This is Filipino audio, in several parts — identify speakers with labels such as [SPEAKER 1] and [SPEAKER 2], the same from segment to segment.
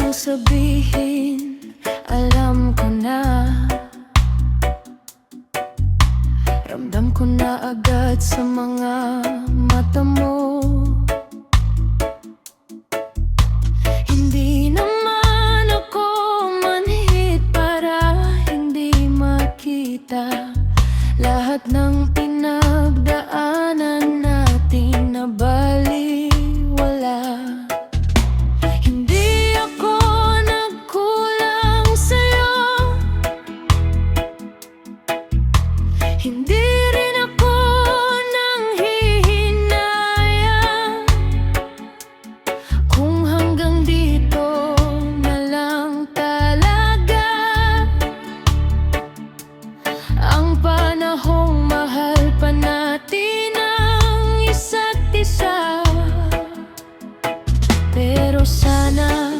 [SPEAKER 1] mong sabihin, alam ko na. Ramdam ko na agad sa mga mata mo. Hindi naman ako manhid para hindi makita lahat ng pinagdaanan natin na baliwala. Hindi ako nagkulang sa'yo, hindi rin ako nanghihinayang. Kung hanggang dito na lang talaga ang panahong mahal pa natin ang isa't isa. Pero sana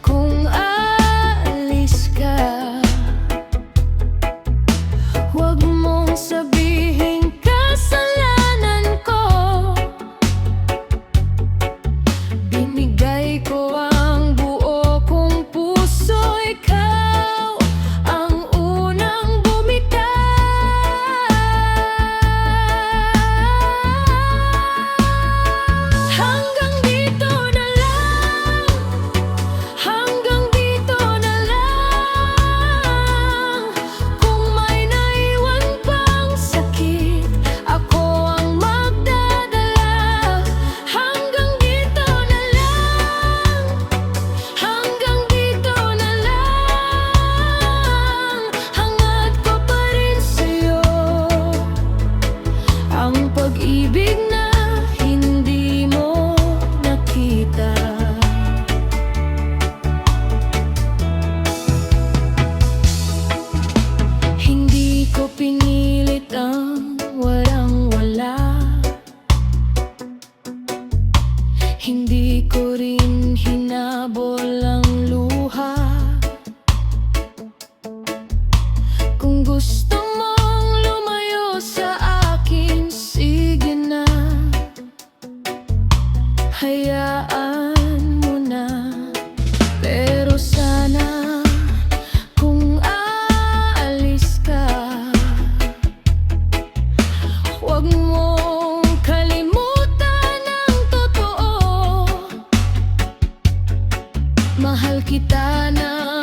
[SPEAKER 1] kung aalis ka, huwag mong sabihin kasalanan ko. Binigay ko ang buo kong puso, ikaw ang unang bumitaw. Hanggang dito na lang, hanggang dito na lang. Kung may naiwan pang sakit, ako ang magdadala. Hanggang dito na lang, hanggang dito na lang. Hangad ko pa rin sa'yo ang pag-ibig na hindi mo nakita. Hindi ko pinilit ang walang-wala, hindi ko rin hinabol ang luha. Kung gusto mong lumayo sa akin, sige na, hayaan mo na. Pero sana kung aalis ka, huwag mong kalimutan ang totoo. Mahal kita na